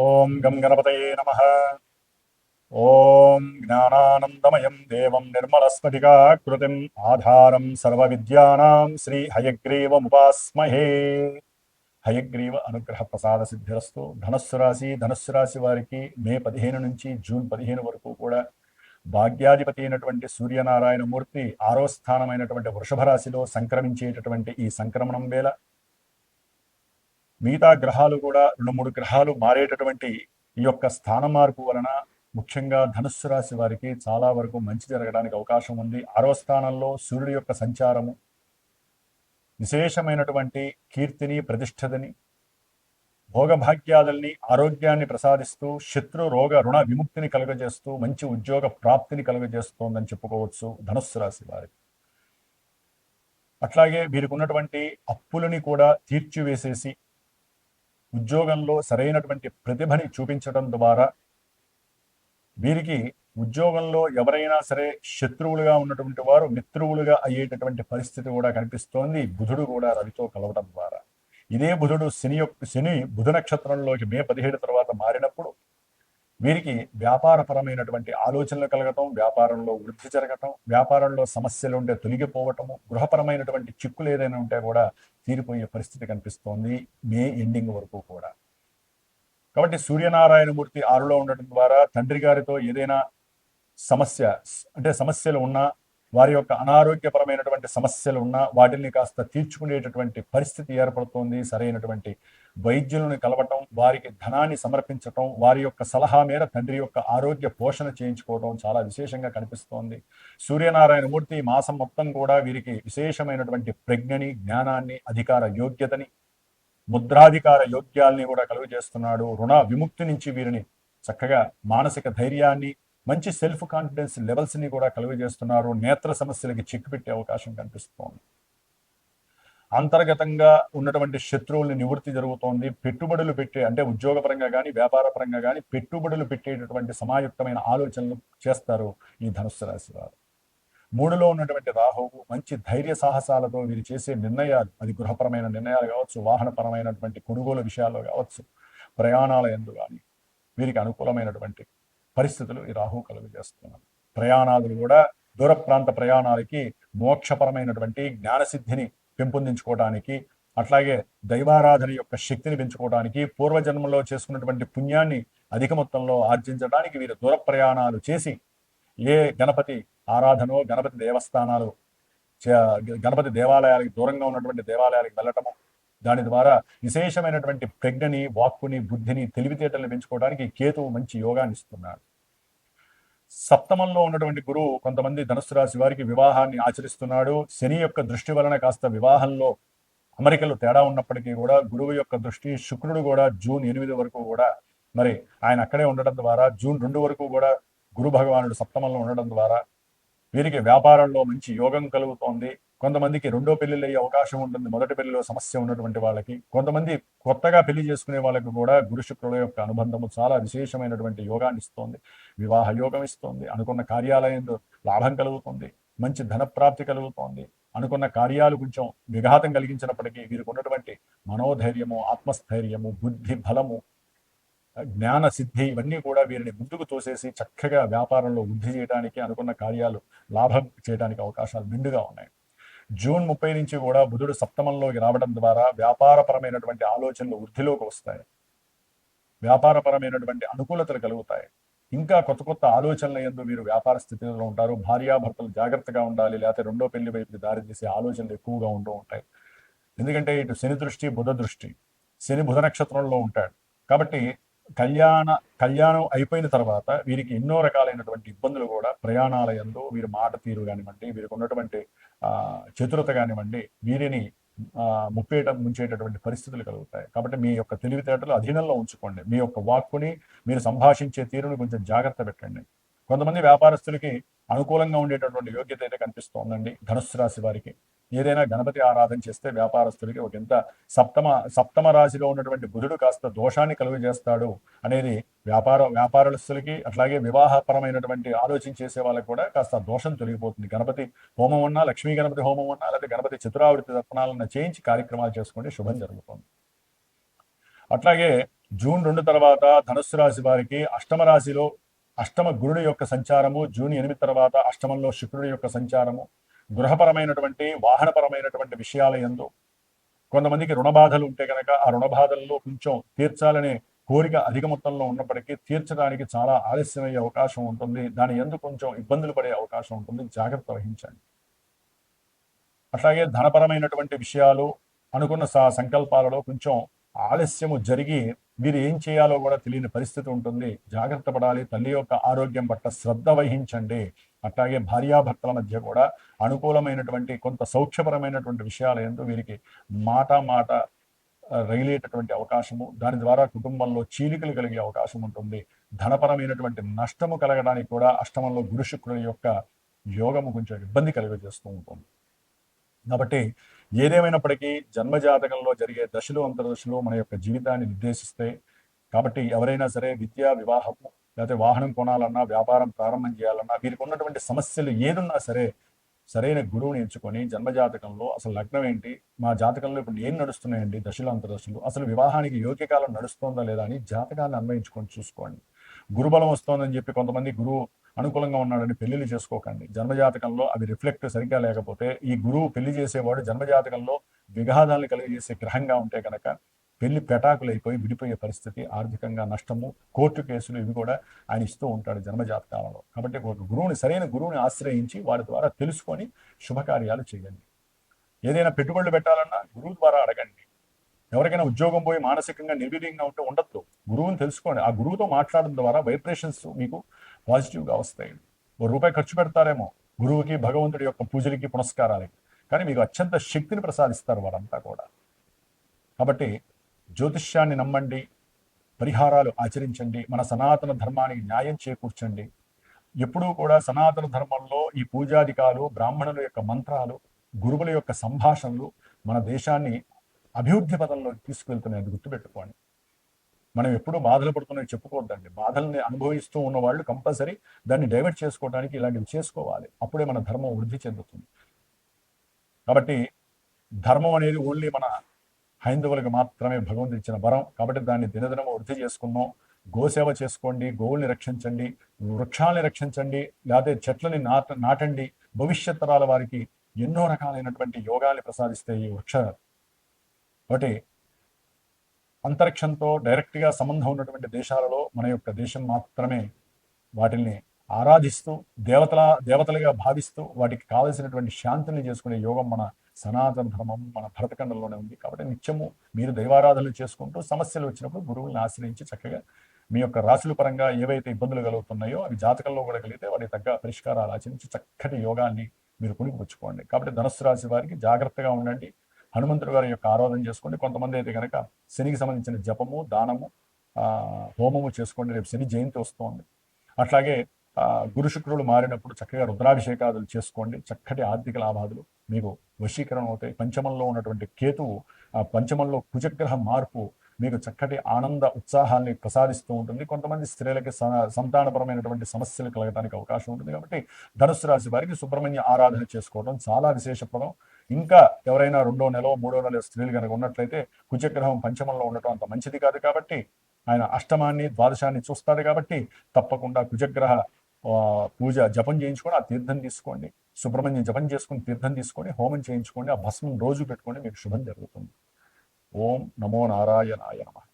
ఓం గం గణపతయే నమః. ఓం జ్ఞానానందమయం దేవం నిర్మలస్ఫటికాకృతిం ఆధారం సర్వవిద్యానాం శ్రీ హయగ్రీవముపాస్మహే. హయగ్రీవ అనుగ్రహ ప్రసాద సిద్ధిరస్తు. ధనస్సు రాశి వారికి మే 15 నుంచి జూన్ 15 వరకు కూడా భాగ్యాధిపతి అయినటువంటి సూర్యనారాయణ మూర్తి 6వ స్థానమైనటువంటి వృషభ రాశిలో సంక్రమించేటటువంటి ఈ సంక్రమణం వేళ మిగతా గ్రహాలు కూడా 2-3 గ్రహాలు మారేటటువంటి ఈ యొక్క స్థాన మార్పు వలన ముఖ్యంగా ధనుస్సు రాశి వారికి చాలా వరకు మంచి జరగడానికి అవకాశం ఉంది. 6వ స్థానంలో సూర్యుడి యొక్క సంచారము విశేషమైనటువంటి కీర్తిని, ప్రతిష్టతని, భోగభాగ్యాలని, ఆరోగ్యాన్ని ప్రసాదిస్తూ శత్రు రోగ రుణ విముక్తిని కలుగజేస్తూ మంచి ఉద్యోగ ప్రాప్తిని కలుగజేస్తోందని చెప్పుకోవచ్చు ధనుస్సు రాశి వారికి. అట్లాగే వీరికి ఉన్నటువంటి అప్పులని కూడా తీర్చివేసేసి ఉద్యోగంలో సరైనటువంటి ప్రతిభని చూపించడం ద్వారా వీరికి ఉద్యోగంలో ఎవరైనా సరే శత్రువులుగా ఉన్నటువంటి వారు మిత్రువులుగా అయ్యేటటువంటి పరిస్థితి కూడా కనిపిస్తోంది. బుధుడు కూడా రవితో కలవడం ద్వారా ఇదే బుధుడు శని బుధ నక్షత్రంలోకి మే 17 తర్వాత మారినప్పుడు వీరికి వ్యాపారపరమైనటువంటి ఆలోచనలు కలగటం, వ్యాపారంలో వృద్ధి జరగటం, వ్యాపారంలో సమస్యలు ఉంటే తొలగిపోవటము, గృహపరమైనటువంటి చిక్కులు ఏదైనా ఉంటే కూడా తీరిపోయే పరిస్థితి కనిపిస్తోంది మే ఎండింగ్ వరకు కూడా. కాబట్టి సూర్యనారాయణమూర్తి 6లో ఉండటం ద్వారా తండ్రి గారితో ఏదైనా సమస్యలు ఉన్నా, వారి యొక్క అనారోగ్యపరమైనటువంటి సమస్యలు ఉన్నా వాటిని కాస్త తీర్చుకునేటటువంటి పరిస్థితి ఏర్పడుతోంది. సరైనటువంటి వైద్యులను కలవటం, వారికి ధనాన్ని సమర్పించటం, వారి యొక్క సలహా మేర తండ్రి యొక్క ఆరోగ్య పోషణ చేయించుకోవడం చాలా విశేషంగా కనిపిస్తోంది. సూర్యనారాయణమూర్తి మాసం మొత్తం కూడా వీరికి విశేషమైనటువంటి ప్రజ్ఞని, జ్ఞానాన్ని, అధికార యోగ్యతని, ముద్రాధికార యోగ్యాల్ని కూడా కలుగు చేస్తున్నాడు. రుణ విముక్తి నుంచి వీరిని చక్కగా మానసిక ధైర్యాన్ని, మంచి సెల్ఫ్ కాన్ఫిడెన్స్ లెవెల్స్ ని కూడా కలుగు చేస్తున్నారు. నేత్ర సమస్యలకి చిక్కు పెట్టే అవకాశం కనిపిస్తోంది. అంతర్గతంగా ఉన్నటువంటి శత్రువుల్ని నివృత్తి జరుగుతోంది. పెట్టుబడులు పెట్టే అంటే ఉద్యోగపరంగా కానీ వ్యాపార పరంగా కానీ పెట్టుబడులు పెట్టేటటువంటి సమాయుక్తమైన ఆలోచనలు చేస్తారు ఈ ధనుస్సు రాశి వారు. 3లో ఉన్నటువంటి రాహువు మంచి ధైర్య సాహసాలతో వీరు చేసే నిర్ణయాలు, అది గృహపరమైన నిర్ణయాలు కావచ్చు, వాహనపరమైనటువంటి కొనుగోలు విషయాల్లో కావచ్చు, ప్రయాణాల యందు కానీ వీరికి అనుకూలమైనటువంటి పరిస్థితులు ఈ రాహువు కలుగు చేస్తున్నారు. ప్రయాణాలు కూడా దూర ప్రాంత ప్రయాణాలకి మోక్షపరమైనటువంటి జ్ఞానసిద్ధిని పెంపొందించుకోవడానికి, అట్లాగే దైవారాధన యొక్క శక్తిని పెంచుకోవడానికి, పూర్వజన్మలో చేసుకున్నటువంటి పుణ్యాన్ని అధిక మొత్తంలో ఆర్జించడానికి వీరు దూర ప్రయాణాలు చేసి ఏ గణపతి ఆరాధనో, గణపతి దేవస్థానాలు, గణపతి దేవాలయాలకు దూరంగా ఉన్నటువంటి దేవాలయాలకు వెళ్ళటము, దాని ద్వారా విశేషమైనటువంటి ప్రజ్ఞని, వాక్కుని, బుద్ధిని, తెలివితేటల్ని పెంచుకోవడానికి కేతువు మంచి యోగాన్ని ఇస్తున్నాడు. సప్తమంలో ఉన్నటువంటి గురువు కొంతమంది ధనుస్సు రాశి వారికి వివాహాన్ని ఆచరిస్తున్నాడు. శని యొక్క దృష్టి వలన కాస్త వివాహంలో అమరికలు తేడా ఉన్నప్పటికీ కూడా గురువు యొక్క దృష్టి, శుక్రుడు కూడా జూన్ 8 వరకు కూడా మరి ఆయన అక్కడే ఉండడం ద్వారా జూన్ 2 వరకు కూడా గురు భగవానుడు సప్తమంలో ఉండడం ద్వారా వీరికి వ్యాపారంలో మంచి యోగం కలుగుతోంది. కొంతమందికి రెండో పెళ్లిళ్ళు అయ్యే అవకాశం ఉంటుంది. మొదటి పెళ్లిలో సమస్య ఉన్నటువంటి వాళ్ళకి, కొంతమంది కొత్తగా పెళ్లి చేసుకునే వాళ్ళకి కూడా గురు శుక్రుల యొక్క అనుబంధము చాలా విశేషమైనటువంటి యోగాన్ని ఇస్తోంది. వివాహ యోగం ఇస్తోంది. అనుకున్న కార్యాలయంలో లాభం కలుగుతుంది. మంచి ధనప్రాప్తి కలుగుతోంది. అనుకున్న కార్యాలు కొంచెం విఘాతం కలిగించినప్పటికీ వీరికి ఉన్నటువంటి మనోధైర్యము, ఆత్మస్థైర్యము, బుద్ధి బలము, జ్ఞాన సిద్ధి ఇవన్నీ కూడా వీరిని ముందుకు తోసేసి చక్కగా వ్యాపారంలో వృద్ధి చేయడానికి, అనుకున్న కార్యాలు లాభం చేయడానికి అవకాశాలు మెండుగా ఉన్నాయి. జూన్ 30 నుంచి కూడా బుధుడు సప్తమంలోకి రావడం ద్వారా వ్యాపారపరమైనటువంటి ఆలోచనలు వృద్ధిలోకి వస్తాయి. వ్యాపారపరమైనటువంటి అనుకూలతలు కలుగుతాయి. ఇంకా కొత్త కొత్త ఆలోచనల యందు వీరు వ్యాపార స్థితిలో ఉంటారు. భార్యాభర్తలు జాగ్రత్తగా ఉండాలి, లేకపోతే రెండో పెళ్లి వైపుకి దారి తీసే ఆలోచనలు ఎక్కువగా ఉంటూ ఉంటాయి. ఎందుకంటే ఇటు శని దృష్టి, బుధ దృష్టి, శని బుధ నక్షత్రంలో ఉంటాడు కాబట్టి కళ్యాణం అయిపోయిన తర్వాత వీరికి ఎన్నో రకాలైనటువంటి ఇబ్బందులు కూడా ప్రయాణాల యందు వీరి మాట తీరు కానివ్వండి, వీరికి ఉన్నటువంటి చతురత కానివ్వండి, వీరిని ముంచేటటువంటి పరిస్థితులు కలుగుతాయి. కాబట్టి మీ యొక్క తెలివితేటలు అధీనంలో ఉంచుకోండి. మీ యొక్క వాక్కుని, మీరు సంభాషించే తీరుని కొంచెం జాగ్రత్త పెట్టండి. కొంతమంది వ్యాపారస్తులకి అనుకూలంగా ఉండేటటువంటి యోగ్యత అయితే కనిపిస్తోందండి ధనుస్సు రాశి వారికి. ఏదైనా గణపతి ఆరాధన చేస్తే వ్యాపారస్తులకి ఒక ఎంత సప్తమ రాశిలో ఉన్నటువంటి బుధుడు కాస్త దోషాన్ని కలుగు చేస్తాడు అనేది వ్యాపారస్తులకి, అట్లాగే వివాహపరమైనటువంటి ఆలోచన చేసే వాళ్ళకి కూడా కాస్త దోషం తొలగిపోతుంది. గణపతి హోమం ఉన్నా, లక్ష్మీ గణపతి హోమం ఉన్నా, లేదా గణపతి చతురావృతి తర్పణాలను చేయించి కార్యక్రమాలు చేసుకుంటే శుభం జరుగుతుంది. అట్లాగే జూన్ 2 తర్వాత ధనుస్సు రాశి వారికి అష్టమ రాశిలో అష్టమ గురుడి యొక్క సంచారము, జూన్ 8 తర్వాత అష్టమంలో శుక్రుడి యొక్క సంచారము గృహపరమైనటువంటి వాహనపరమైనటువంటి విషయాల యందు కొంతమందికి రుణ బాధలు ఉంటే కనుక ఆ రుణ బాధల్లో కొంచెం తీర్చాలనే కోరిక అధిక మొత్తంలో ఉన్నప్పటికీ తీర్చడానికి చాలా ఆలస్యమయ్యే అవకాశం ఉంటుంది. దాని యందు కొంచెం ఇబ్బందులు పడే అవకాశం ఉంటుంది. జాగ్రత్త వహించండి. అట్లాగే ధనపరమైనటువంటి విషయాలు అనుకున్న సంకల్పాలలో కొంచెం ఆలస్యము జరిగి మీరు ఏం చేయాలో కూడా తెలియని పరిస్థితి ఉంటుంది. జాగ్రత్త పడాలి. తల్లి యొక్క ఆరోగ్యం పట్ల శ్రద్ధ వహించండి. అట్లాగే భార్యాభర్తల మధ్య కూడా అనుకూలమైనటువంటి కొంత సౌఖ్యపరమైనటువంటి విషయాల యందు వీరికి మాట రగిలేటటువంటి అవకాశము, దాని ద్వారా కుటుంబంలో చీలికలు కలిగే అవకాశం ఉంటుంది. ధనపరమైనటువంటి నష్టము కలగడానికి కూడా అష్టమంలో గురు శుక్రుడి యొక్క యోగము కొంచెం ఇబ్బంది కలుగజేస్తూ ఉంటుంది. కాబట్టి ఏదేమైనప్పటికీ జన్మజాతకంలో జరిగే దశలు అంతర్దశలు మన యొక్క జీవితాన్ని నిర్దేశిస్తాయి. కాబట్టి ఎవరైనా సరే విద్య, వివాహము, లేకపోతే వాహనం కొనాలన్నా, వ్యాపారం ప్రారంభం చేయాలన్నా, వీరికి ఉన్నటువంటి సమస్యలు ఏదున్నా సరే సరైన గురువుని ఎంచుకొని జన్మజాతకంలో అసలు లగ్నం ఏంటి, మా జాతకంలో ఇప్పుడు ఏం నడుస్తున్నాయండి దశలు అంతర్దశలు, అసలు వివాహానికి యోగ్యకాలం నడుస్తుందా లేదా అని జాతకాన్ని అన్వయించుకొని చూసుకోండి. గురుబలం వస్తోందని చెప్పి కొంతమంది గురువు అనుకూలంగా ఉన్నాడని పెళ్లిళ్ళు చేసుకోకండి. జన్మజాతకంలో అవి రిఫ్లెక్ట్ సరిగ్గా లేకపోతే ఈ గురువు పెళ్లి చేసేవాడు జన్మజాతకంలో విఘాదాన్ని కలిగజేసే గ్రహంగా ఉంటే కనుక పెళ్లి పెటాకులైపోయి విడిపోయే పరిస్థితి, ఆర్థికంగా నష్టము, కోర్టు కేసులు ఇవి కూడా ఆయన ఇస్తూ ఉంటాడు జన్మజాతకాలలో. కాబట్టి ఒక గురువుని, సరైన గురువుని ఆశ్రయించి వారి ద్వారా తెలుసుకొని శుభకార్యాలు చేయండి. ఏదైనా పెట్టుబడులు పెట్టాలన్నా గురువు ద్వారా అడగండి. ఎవరికైనా ఉద్యోగం పోయి మానసికంగా నిర్వీర్యంగా ఉంటే ఉండొద్దు. గురువుని తెలుసుకోండి. ఆ గురువుతో మాట్లాడడం ద్వారా వైబ్రేషన్స్ మీకు పాజిటివ్గా వస్తాయి. ₹1 ఖర్చు పెడతారేమో గురువుకి, భగవంతుడి యొక్క పూజలకి, పునస్కారాలకి, కానీ మీకు అత్యంత శక్తిని ప్రసాదిస్తారు వారంతా కూడా. కాబట్టి జ్యోతిష్యాన్ని నమ్మండి, పరిహారాలు ఆచరించండి, మన సనాతన ధర్మానికి న్యాయం చేకూర్చండి. ఎప్పుడూ కూడా సనాతన ధర్మంలో ఈ పూజాధికాలు, బ్రాహ్మణుల యొక్క మంత్రాలు, గురువుల యొక్క సంభాషణలు మన దేశాన్ని అభివృద్ధి పదంలో తీసుకువెళ్తున్నాయని గుర్తుపెట్టుకోండి. మనం ఎప్పుడూ బాధలు పడుతున్నాయి చెప్పుకోవద్దండి. బాధల్ని అనుభవిస్తూ ఉన్న వాళ్ళు కంపల్సరీ దాన్ని డైవర్ట్ చేసుకోవడానికి ఇలాంటివి చేసుకోవాలి. అప్పుడే మన ధర్మం వృద్ధి చెందుతుంది. కాబట్టి ధర్మం అనేది ఓన్లీ మన హైందవులకు మాత్రమే భగవంతుడు ఇచ్చిన వరం. కాబట్టి దాన్ని దినదినము వృద్ధి చేసుకున్నాం. గోసేవ చేసుకోండి, గోవుల్ని రక్షించండి, వృక్షాలని రక్షించండి, లేకపోతే చెట్లని నాటండి. భవిష్యత్ తరాల వారికి ఎన్నో రకాలైనటువంటి యోగాల్ని ప్రసాదిస్తే ఈ వృక్షాలు. కాబట్టి అంతరిక్షంతో డైరెక్ట్గా సంబంధం ఉన్నటువంటి దేశాలలో మన యొక్క దేశం మాత్రమే వాటిని ఆరాధిస్తూ దేవతలుగా భావిస్తూ వాటికి కావలసినటువంటి శాంతిని చేసుకునే యోగం మన సనాతన ధర్మం, మన భరతఖండంలోనే ఉంది. కాబట్టి నిత్యము మీరు దైవారాధనలు చేసుకుంటూ సమస్యలు వచ్చినప్పుడు గురువులను ఆశ్రయించి చక్కగా మీ యొక్క రాశుల పరంగా ఏవైతే ఇబ్బందులు కలుగుతున్నాయో అవి జాతకంలో కూడా కలిగితే వాటికి తగ్గ పరిష్కారాలు ఆచరించి చక్కటి యోగాన్ని మీరు పుణికిపుచ్చుకోండి. కాబట్టి ధనుస్సు రాశి వారికి జాగ్రత్తగా ఉండండి. హనుమంతుడి గారి యొక్క ఆరాధన చేసుకోండి. కొంతమంది అయితే కనుక శనికి సంబంధించిన జపము, దానము, హోమము చేసుకోండి. రేపు శని జయంతి వస్తోంది. అట్లాగే గురు శుక్రులు మారినప్పుడు చక్కగా రుద్రాభిషేకాదులు చేసుకోండి. చక్కటి ఆర్థిక లాభాదులు మీకు వశీకరణ అవుతాయి. పంచమంలో ఉన్నటువంటి కేతువు, ఆ పంచమంలో కుజగ్రహ మార్పు మీకు చక్కటి ఆనంద ఉత్సాహాన్ని ప్రసాదిస్తూ ఉంటుంది. కొంతమంది స్త్రీలకి సంతానపరమైనటువంటి సమస్యలు కలగడానికి అవకాశం ఉంటుంది. కాబట్టి ధనుస్సు రాశి వారికి సుబ్రహ్మణ్య ఆరాధన చేసుకోవడం చాలా విశేషప్రదం. ఇంకా ఎవరైనా 2వ నెల 3వ నెల స్త్రీలు కనుక ఉన్నట్లయితే కుజగ్రహం పంచమంలో ఉండటం అంత మంచిది కాదు. కాబట్టి ఆయన అష్టమాన్ని, ద్వాదశాన్ని చూస్తాడు. కాబట్టి తప్పకుండా కుజగ్రహ పూజ జపం చేయించుకొని ఆ తీర్థం తీసుకోండి. సుబ్రహ్మణ్యం జపం చేసుకుని తీర్థం తీసుకొని హోమం చేయించుకోండి. ఆ భస్మం రోజు పెట్టుకోండి, మీకు శుభం జరుగుతుంది. ఓం నమో నారాయణాయ నమః.